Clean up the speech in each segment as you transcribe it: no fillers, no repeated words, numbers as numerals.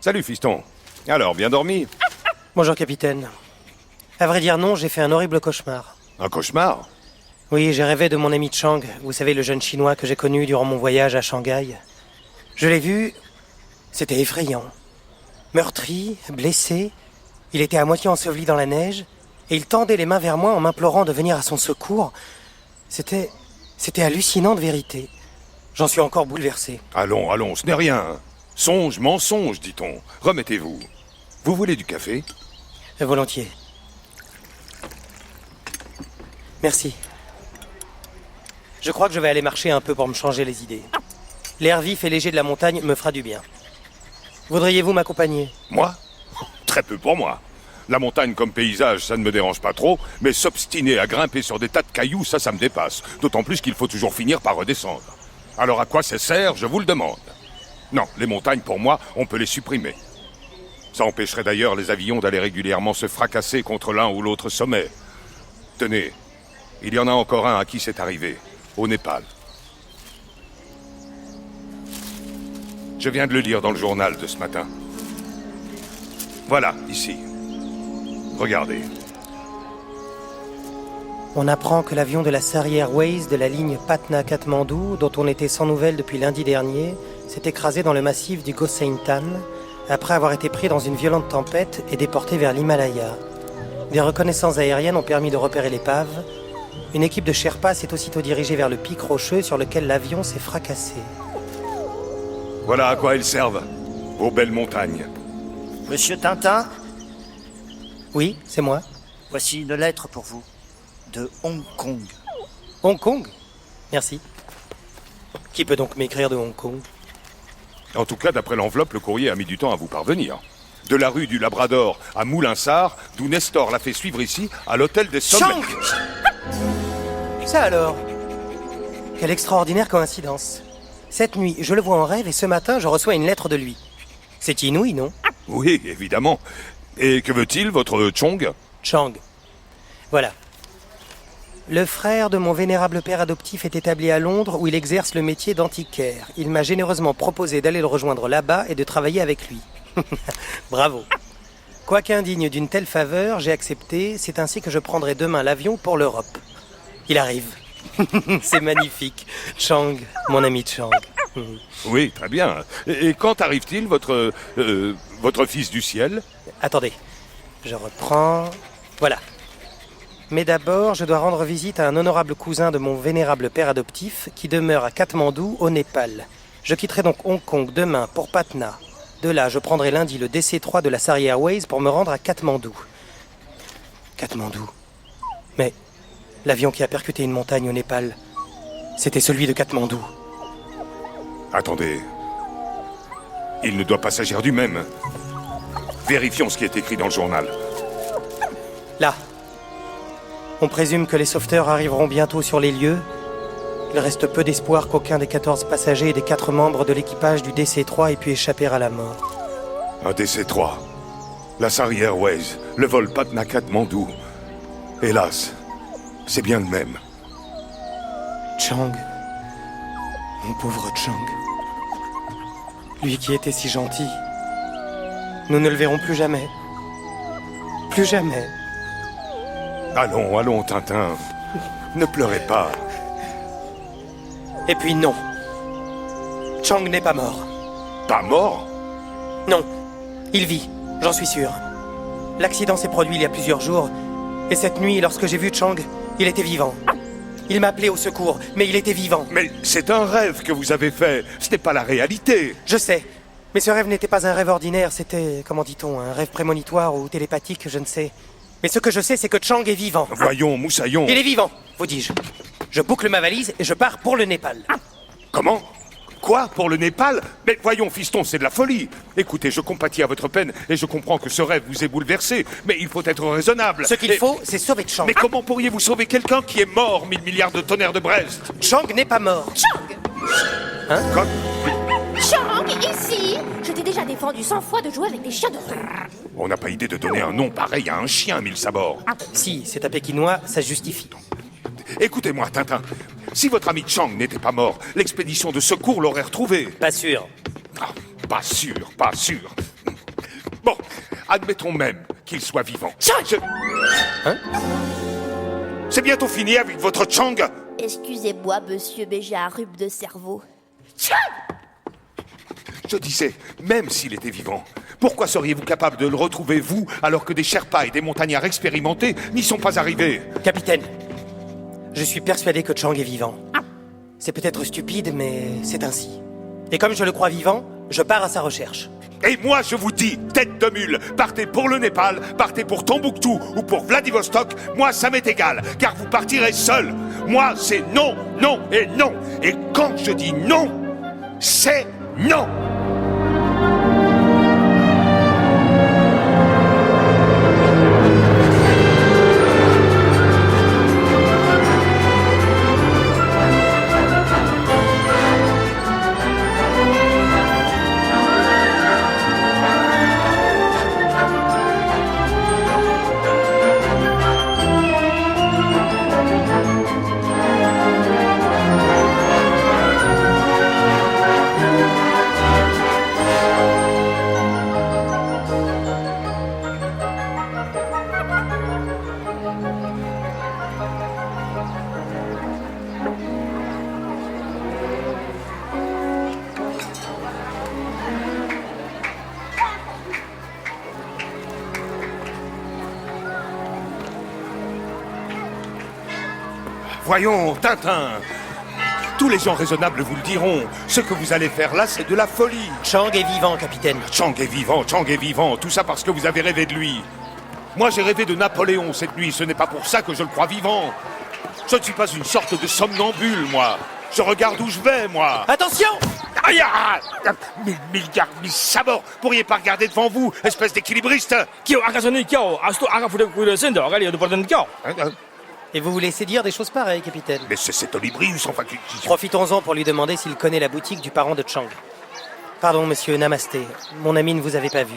Salut, fiston. Alors, bien dormi? Bonjour, capitaine. À vrai dire, non, j'ai fait un horrible cauchemar. Un cauchemar? Oui, j'ai rêvé de mon ami Chang, vous savez, le jeune chinois que j'ai connu durant mon voyage à Shanghai. Je l'ai vu, c'était effrayant. Meurtri, blessé, il était à moitié enseveli dans la neige, et il tendait les mains vers moi en m'implorant de venir à son secours. C'était hallucinant de vérité. J'en suis encore bouleversé. Allons, allons, ce n'est rien. Songe, mensonge, dit-on. Remettez-vous. Vous voulez du café? Volontiers. Merci. Je crois que je vais aller marcher un peu pour me changer les idées. L'air vif et léger de la montagne me fera du bien. Voudriez-vous m'accompagner? Moi? Très peu pour moi. La montagne comme paysage, ça ne me dérange pas trop, mais s'obstiner à grimper sur des tas de cailloux, ça me dépasse. D'autant plus qu'il faut toujours finir par redescendre. Alors à quoi ça sert, je vous le demande? Non, les montagnes, pour moi, on peut les supprimer. Ça empêcherait d'ailleurs les avions d'aller régulièrement se fracasser contre l'un ou l'autre sommet. Tenez, il y en a encore un à qui c'est arrivé, au Népal. Je viens de le lire dans le journal de ce matin. Voilà, ici. Regardez. On apprend que l'avion de la Sari Airways de la ligne Patna-Katmandou, dont on était sans nouvelles depuis lundi dernier, s'est écrasé dans le massif du Goseintan, après avoir été pris dans une violente tempête et déporté vers l'Himalaya. Des reconnaissances aériennes ont permis de repérer l'épave. Une équipe de Sherpas s'est aussitôt dirigée vers le pic rocheux sur lequel l'avion s'est fracassé. Voilà à quoi elles servent, vos belles montagnes. Monsieur Tintin, Oui, c'est moi. voici une lettre pour vous. De Hong Kong. Hong Kong? Merci. Qui peut donc m'écrire de Hong Kong? En tout cas, d'après l'enveloppe, le courrier a mis du temps à vous parvenir. De la rue du Labrador à Moulinsart, d'où Nestor l'a fait suivre ici, à l'hôtel des Sommets. Chang! Ça alors? Quelle extraordinaire coïncidence. Cette nuit, je le vois en rêve et ce matin, je reçois une lettre de lui. C'est inouï, non? Oui, évidemment. Et que veut-il, votre Chong? Chang. Voilà. Le frère de mon vénérable père adoptif est établi à Londres où il exerce le métier d'antiquaire. Il m'a généreusement proposé d'aller le rejoindre là-bas et de travailler avec lui. Bravo. Quoique indigne d'une telle faveur, j'ai accepté. C'est ainsi que je prendrai demain l'avion pour l'Europe. Il arrive. C'est magnifique. Chang, mon ami Chang. Oui, très bien. Et quand arrive-t-il, votre fils du ciel? Attendez, je reprends... Voilà. Mais d'abord, je dois rendre visite à un honorable cousin de mon vénérable père adoptif qui demeure à Katmandou, au Népal. Je quitterai donc Hong Kong demain pour Patna. De là, je prendrai lundi le DC-3 de la Sari Airways pour me rendre à Katmandou. Katmandou. Mais l'avion qui a percuté une montagne au Népal, c'était celui de Katmandou. Attendez. Il ne doit pas s'agir du même. Vérifions ce qui est écrit dans le journal. Là. On présume que les sauveteurs arriveront bientôt sur les lieux. Il reste peu d'espoir qu'aucun des 14 passagers et des 4 membres de l'équipage du DC-3 ait pu échapper à la mort. Un DC-3. La Sari Airways. Le vol Patna-Katmandou. Hélas, c'est bien le même. Chang. Mon pauvre Chang. Lui qui était si gentil. Nous ne le verrons plus jamais. Plus jamais. Allons, allons, Tintin. Ne pleurez pas. Et puis non. Chang n'est pas mort. Pas mort? Non. Il vit, j'en suis sûr. L'accident s'est produit il y a plusieurs jours. Et cette nuit, lorsque j'ai vu Chang, il était vivant. Il m'a appelé au secours, mais il était vivant. Mais c'est un rêve que vous avez fait. Ce n'est pas la réalité. Je sais. Mais ce rêve n'était pas un rêve ordinaire, c'était, comment dit-on, un rêve prémonitoire ou télépathique, je ne sais. Mais ce que je sais, c'est que Chang est vivant. Voyons, Moussaillon. Il est vivant, vous dis-je. Je boucle ma valise et je pars pour le Népal. Comment? Quoi? Pour le Népal? Mais voyons, fiston, c'est de la folie. Écoutez, je compatis à votre peine et je comprends que ce rêve vous ait bouleversé. Mais il faut être raisonnable. Ce qu'il faut, c'est sauver Chang. Mais comment pourriez-vous sauver quelqu'un qui est mort, 1000 milliards de tonnerres de Brest? Chang n'est pas mort. Quoi? Chang, ici! Je t'ai déjà défendu 100 fois de jouer avec des chiens de rue. On n'a pas idée de donner un nom pareil à un chien, mille sabords. Si, c'est un pékinois, ça se justifie. Écoutez-moi, Tintin. Si votre ami Chang n'était pas mort, l'expédition de secours l'aurait retrouvé. Pas sûr. Ah, pas sûr, pas sûr. admettons même qu'il soit vivant. Chang! C'est bientôt fini avec votre Chang. Excusez-moi, monsieur, mais j'ai un rhume de cerveau. Chang! Je disais, même s'il était vivant, pourquoi seriez-vous capable de le retrouver, vous, alors que des Sherpas et des montagnards expérimentés n'y sont pas arrivés? Capitaine, je suis persuadé que Chang est vivant. C'est peut-être stupide, mais c'est ainsi. Et comme je le crois vivant, je pars à sa recherche. Et moi, je vous dis, tête de mule, partez pour le Népal, partez pour Tombouctou ou pour Vladivostok, moi, ça m'est égal, car vous partirez seul. Moi, c'est non, non et non. Et quand je dis non, c'est non. Voyons, Tintin. Tous les gens raisonnables vous le diront. Ce que vous allez faire là, c'est de la folie. Chang est vivant, capitaine. Chang est vivant, Chang est vivant. Tout ça parce que vous avez rêvé de lui. Moi, j'ai rêvé de Napoléon cette nuit. Ce n'est pas pour ça que je le crois vivant. Je ne suis pas une sorte de somnambule, moi. Je regarde où je vais, moi. Attention! Aïe, aïe, mille gardes, mille sabords. Pourriez pas regarder devant vous, espèce d'équilibriste. Et vous voulez laisser dire des choses pareilles, capitaine? Mais c'est cet Olibrius, enfin, qui... Profitons-en pour lui demander s'il connaît la boutique du parent de Chang. Pardon, monsieur, namasté. Mon ami ne vous avait pas vu.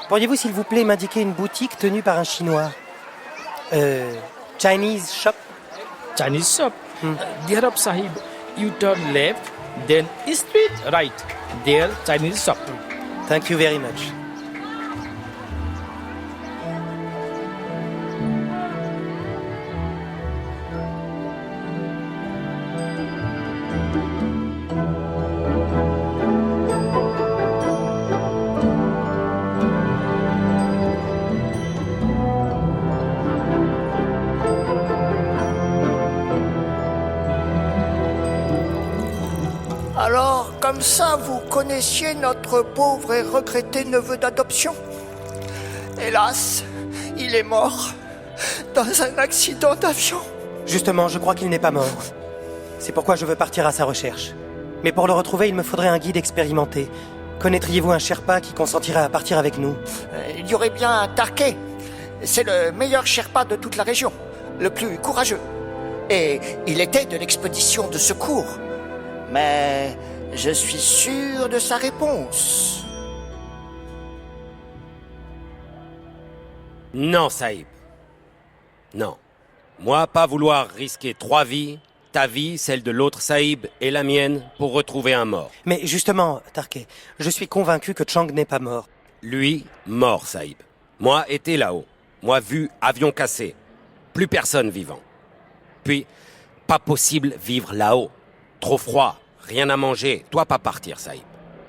Pourriez-vous, s'il vous plaît, m'indiquer une boutique tenue par un Chinois? Chinese shop? Chinese shop. Dear up Sahib, you turn left, then straight right. There, Chinese shop. Thank you very much. Alors, comme ça, vous connaissiez notre pauvre et regretté neveu d'adoption? Hélas, il est mort dans un accident d'avion. Justement, je crois qu'il n'est pas mort. C'est pourquoi je veux partir à sa recherche. Mais pour le retrouver, il me faudrait un guide expérimenté. Connaîtriez-vous un Sherpa qui consentirait à partir avec nous? Il y aurait bien un Tarquet. C'est le meilleur Sherpa de toute la région, le plus courageux. Et il était de l'expédition de secours. Mais je suis sûr de sa réponse. Non, Saïb. Non. Moi, pas vouloir risquer 3 vies, ta vie, celle de l'autre Saïb et la mienne, pour retrouver un mort. Mais justement, Tarquet, je suis convaincu que Chang n'est pas mort. Lui, mort, Saïb. Moi, était là-haut. Moi, vu avion cassé. Plus personne vivant. Puis, pas possible vivre là-haut. Trop froid, rien à manger. Toi, pas partir, Saïb.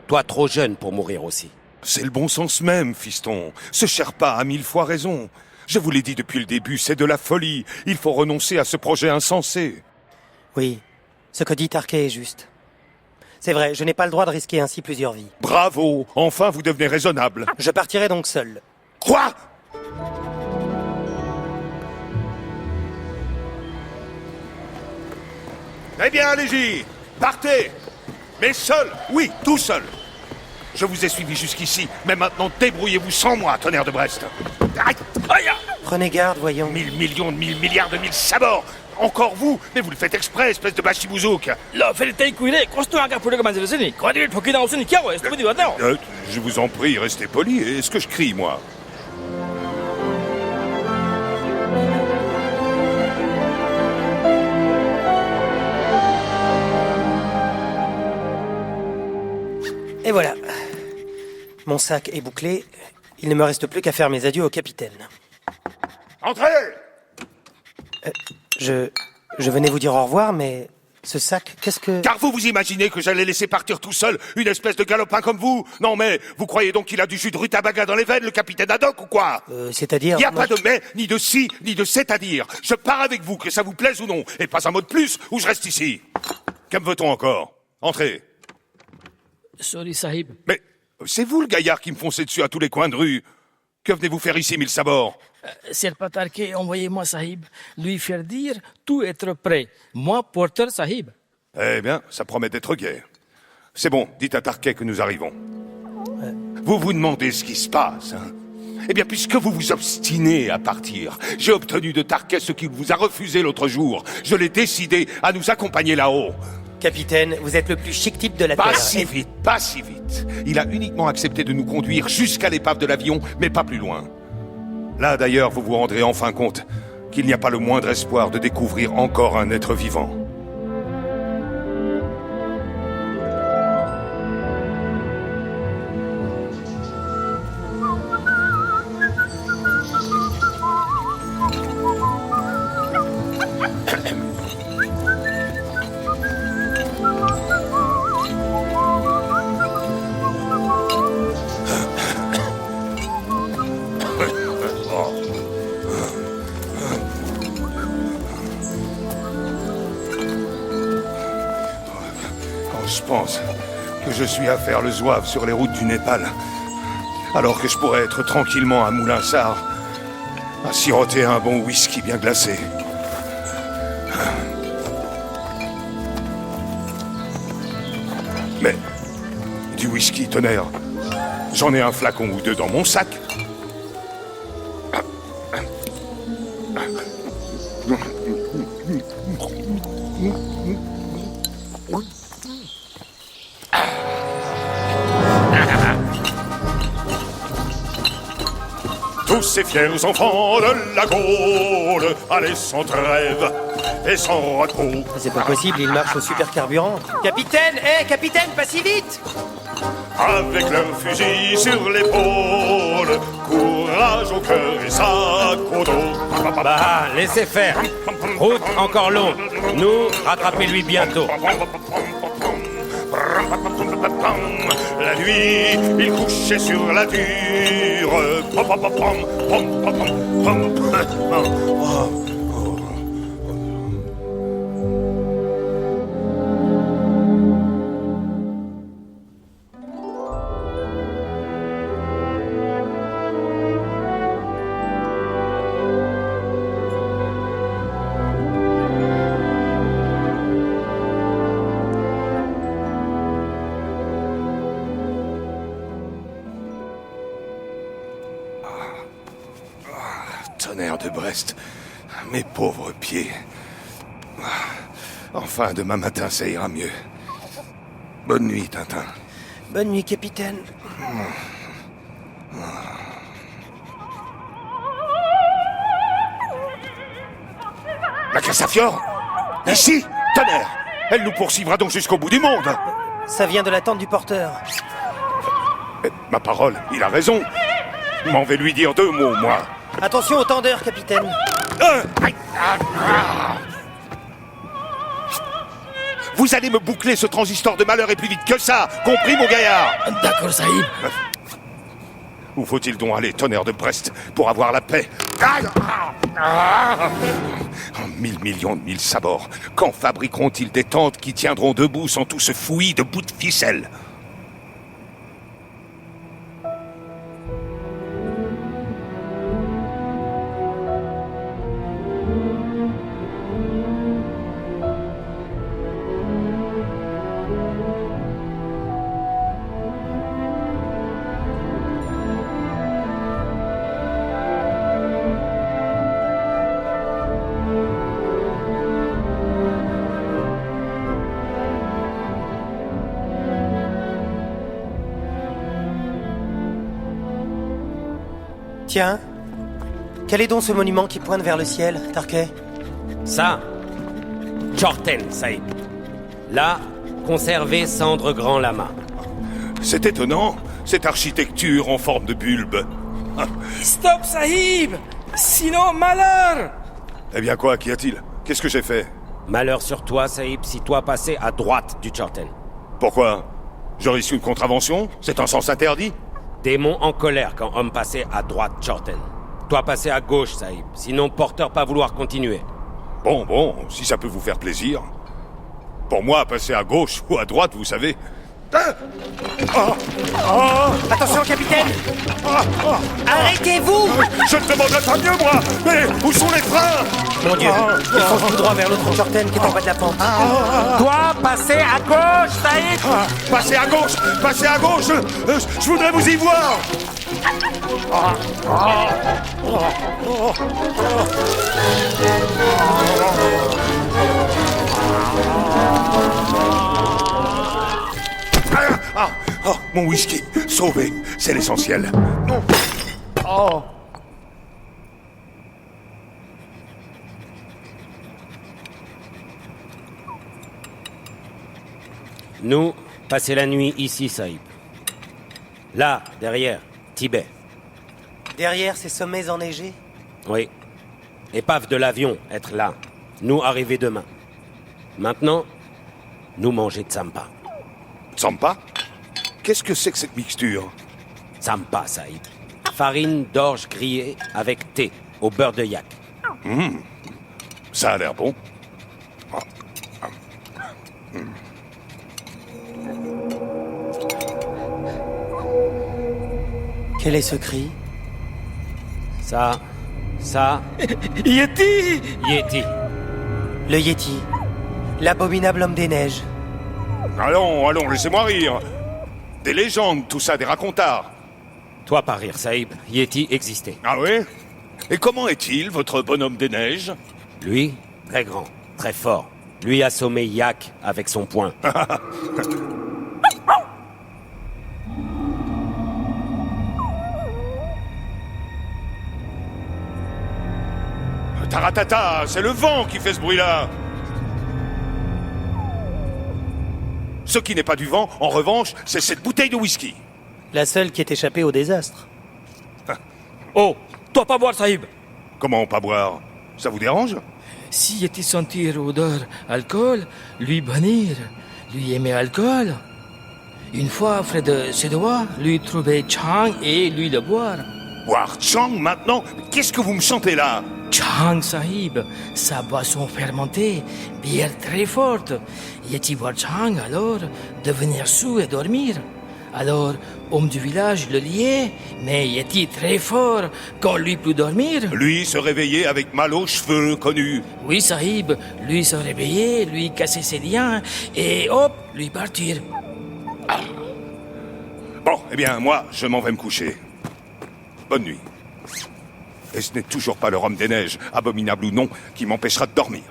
Toi, trop jeune pour mourir aussi. C'est le bon sens même, fiston. Ce Sherpa a 1000 fois raison. Je vous l'ai dit depuis le début, c'est de la folie. Il faut renoncer à ce projet insensé. Oui, ce que dit Tarquet est juste. C'est vrai, je n'ai pas le droit de risquer ainsi plusieurs vies. Bravo, enfin vous devenez raisonnable. Je partirai donc seul. Quoi? Eh bien, allez-y, partez. Mais seul, oui, tout seul. Je vous ai suivi jusqu'ici, mais maintenant débrouillez-vous sans moi, tonnerre de Brest. Aïe, aïe, Prenez garde, voyons. 1000 millions de 1000 milliards de 1000 sabords. Encore vous, mais vous le faites exprès, espèce de bachibouzouk. Je vous en prie, restez poli. Est-ce que je crie, moi? Et voilà. Mon sac est bouclé. Il ne me reste plus qu'à faire mes adieux au capitaine. Entrez! Je venais vous dire au revoir, mais ce sac, qu'est-ce que... Car vous vous imaginez que j'allais laisser partir tout seul une espèce de galopin comme vous? Non mais, vous croyez donc qu'il a du jus de rutabaga dans les veines, le capitaine Haddock, ou quoi? C'est-à-dire... Il n'y a moi, pas de mais, ni de si, ni de c'est-à-dire. Je pars avec vous, que ça vous plaise ou non. Et pas un mot de plus, ou je reste ici. Que me veut-on encore? Entrez. Sorry, Sahib. Mais c'est vous le gaillard qui me foncez dessus à tous les coins de rue. Que venez-vous faire ici, mille sabords? Sherpa Tarke, envoyez-moi Sahib. Lui faire dire tout être prêt. Moi, porteur Sahib. Eh bien, ça promet d'être gai. C'est bon, dites à Tarquet que nous arrivons. Vous vous demandez ce qui se passe, hein? Eh bien, puisque vous vous obstinez à partir, j'ai obtenu de Tarquet ce qu'il vous a refusé l'autre jour. Je l'ai décidé à nous accompagner là-haut. Capitaine, vous êtes le plus chic type de la Pas Terre. si vite, pas si vite. Il a uniquement accepté de nous conduire jusqu'à l'épave de l'avion, mais pas plus loin. Là, d'ailleurs, vous vous rendrez enfin compte qu'il n'y a pas le moindre espoir de découvrir encore un être vivant. Je pense que je suis à faire le zouave sur les routes du Népal, alors que je pourrais être tranquillement à Moulinsart, à siroter un bon whisky bien glacé. Mais, du whisky, tonnerre, j'en ai un flacon ou deux dans mon sac. Tous ces fiers enfants de la Gaule, allez sans trêve et sans repos. C'est pas possible, il marche au super carburant. Capitaine, capitaine, pas si vite! Avec leurs fusils sur l'épaule, courage au cœur et sac au dos. Bah, laissez faire. Route encore longue. Nous, rattrapez-lui bientôt. La nuit, il couchait sur la dure. Tonnerre de Brest, mes pauvres pieds. Enfin, demain matin, ça ira mieux. Bonne nuit, Tintin. Bonne nuit, capitaine. La Castafiore? Ici? Tonnerre! Elle nous poursuivra donc jusqu'au bout du monde. Ça vient de la tente du porteur. Ma parole, il a raison. M'en vais lui dire 2 mots, moi. Attention au tendeur, capitaine. Vous allez me boucler ce transistor de malheur et plus vite que ça. Compris, mon gaillard? D'accord, Sahib. Où faut-il donc aller, tonnerre de Brest, pour avoir la paix? 1000 millions de mille sabords. Quand fabriqueront-ils des tentes qui tiendront debout sans tout ce fouillis de bouts de ficelle? Tiens, quel est donc ce monument qui pointe vers le ciel, Tarquet? Ça, Chorten, Sahib. Là, conservé cendre grand lama. C'est étonnant, cette architecture en forme de bulbe. Stop, Sahib! Sinon, malheur! Eh bien quoi, qu'y a-t-il? Qu'est-ce que j'ai fait? Malheur sur toi, Saïb, si toi passais à droite du Chorten. Pourquoi? J'aurais su une contravention? C'est un sens interdit? Démon en colère quand homme passait à droite Chorten. Toi passer à gauche, Saïb. Sinon, porteur pas vouloir continuer. Bon, si ça peut vous faire plaisir. Pour moi, passer à gauche ou à droite, vous savez... Attention, capitaine! Arrêtez-vous! Je ne demanderais pas mieux, moi! Mais où sont les freins? Mon Dieu, il fonce tout droit vers l'autre Chorten qui est en bas de la pente. Toi, passez à gauche, Saïd. Passez à gauche! Passez à gauche! Je voudrais vous y voir! Mon whisky! Sauvé! C'est l'essentiel. Nous, passer la nuit ici, Saïb. Là, derrière, Tibet. Derrière ces sommets enneigés, Oui. Épave de l'avion, être là. Nous arriver demain. Maintenant, nous manger Tsampa. Tsampa? Qu'est-ce que c'est que cette mixture? Tsampa, Saïb. Farine d'orge grillée avec thé, au beurre de yak. Ça a l'air bon. quel est ce cri? Ça... Yeti! Yeti. Le Yéti, l'abominable homme des neiges. Allons, laissez-moi rire. Des légendes, tout ça, des racontards. Toi, pas rire, Saïb. Yeti existait. Ah oui? Et comment est-il, votre bonhomme des neiges? Lui, très grand, très fort. Lui assommé Yak avec son poing. Taratata, c'est le vent qui fait ce bruit-là. Ce qui n'est pas du vent, en revanche, c'est cette bouteille de whisky. La seule qui est échappée au désastre. Oh, toi pas boire, Sahib! Comment pas boire? Ça vous dérange? Si Yeti sentir odeur alcool, lui bannir, lui aimer alcool. Une fois, près de ses doigts, lui trouver Chang et lui le boire. Boire Chang maintenant? Qu'est-ce que vous me chantez là? Chang Sahib, sa boisson fermentée, bière très forte. Yeti boire Chang, alors devenir sous et dormir. Alors, homme du village le liait, mais Yeti très fort, quand lui plus dormir. Lui se réveiller avec mal aux cheveux, connu. Oui, Sahib, lui se réveiller, lui casser ses liens, et hop, lui partir. Bon, eh bien, moi, je m'en vais me coucher. Bonne nuit. Et ce n'est toujours pas le rhum des neiges, abominable ou non, qui m'empêchera de dormir.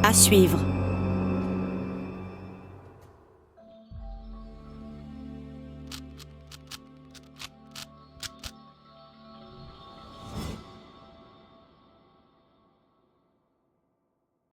À suivre.